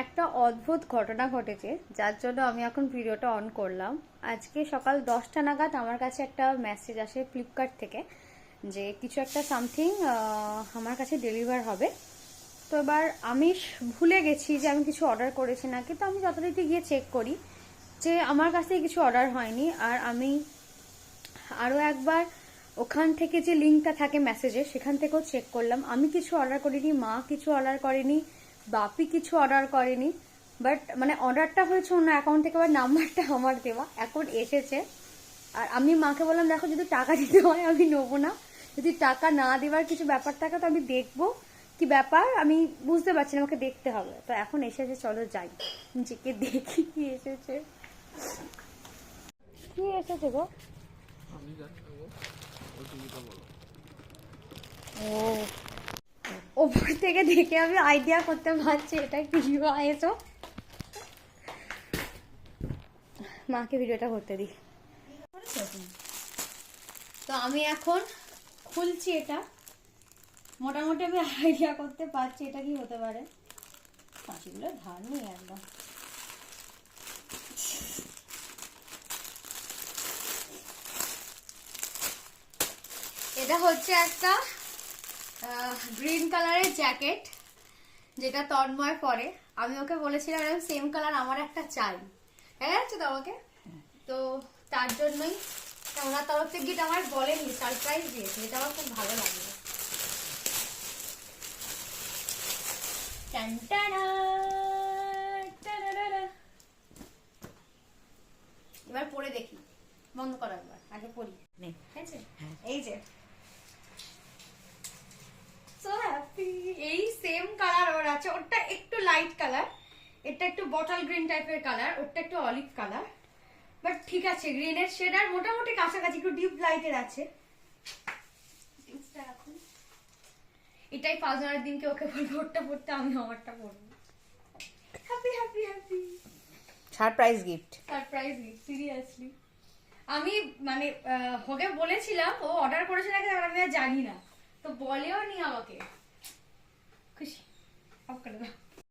একটা অদ্ভুত ঘটনা ঘটেছে, যার জন্য আমি এখন ভিডিওটা অন করলাম। আজকে সকাল 10টা নাগাদ আমার কাছে একটা মেসেজ আসে ফ্লিপকার্ট থেকে যে কিছু একটা সামথিং আমার কাছে ডেলিভার হবে। তো এবার আমি ভুলে গেছি যে আমি কিছু অর্ডার করেছি নাকি। তো আমি যথারীতি গিয়ে চেক করি যে আমার কাছ থেকে কিছু অর্ডার হয়নি। আর আমি আরও একবার ওখান থেকে যে লিঙ্কটা থাকে মেসেজে, সেখান থেকেও চেক করলাম। আমি কিছু অর্ডার করিনি, মা কিছু অর্ডার করেনি, বাপি কিছু অর্ডার করেনি। বাট মানে অর্ডারটা হয়েছে অন্য অ্যাকাউন্ট থেকে, আবার নাম্বারটা আমার দেওয়া, এখন এসেছে। আর আমি মাকে বললাম, দেখো যদি টাকা দিতে হয় আমি নেবো না, যদি টাকা না দেওয়ার কিছু ব্যাপার থাকে তো আমি দেখবো কি ব্যাপার, আমি বুঝতে পারছি না, আমাকে দেখতে হবে। তো এখন এসেছে, চলো যাই নিজেকে দেখি কি এসেছে। কি এসেছে গো? ও, ওপর থেকে দেখে আমি আইডিয়া করতে পারছি এটা কি এসো। মাকে ভিডিওটা করতে দিই। তো আমি এখন খুলছি এটা। মোটামুটি আমি আইডিয়া করতে পারছি এটা কি হতে পারে। কাঁচিগুলো ধার নেই একদম। এটা হচ্ছে একটা গ্রিন কালারের জ্যাকেট, যেটা তন্ময় পরে। আমি ওকে বলেছিলাম এরকম সেম কালার আমার একটা চাই, দেখা যাচ্ছে তো আমাকে। তো তার জন্যই ওনার তরফ থেকে গিয়ে আমার বলেনি, সারপ্রাইজ দিয়েছে, এটা আমার খুব ভালো লাগলো। এবার পরে দেখি, বন্ধ করা একবার, আগে পরি। এই যে সো হ্যাপি। এই সেম কালার ওর আছে, ওরটা একটু লাইট কালার, এটা একটু বটল গ্রিন টাইপের কালার, ওরটা একটু অলিভ কালার। বাট ঠিক আছে, গ্রিনের শেড আর মোটামুটি কাছাকাছি, একটু ডিপ লাইটের আছে। এটাই 5 জানুয়ারির দিনকে ওকে বলবো ওরটা পড়তে, আমি আমারটা পড়বো। Happy happy happy surprise gift. Surprise gift, seriously. আমি মানে ওকে বলেছিলাম, ও অর্ডার করেছে নাকি আমি আর জানি না, তো বলেও নি আমাকে। খুশি, অফ করে দাও।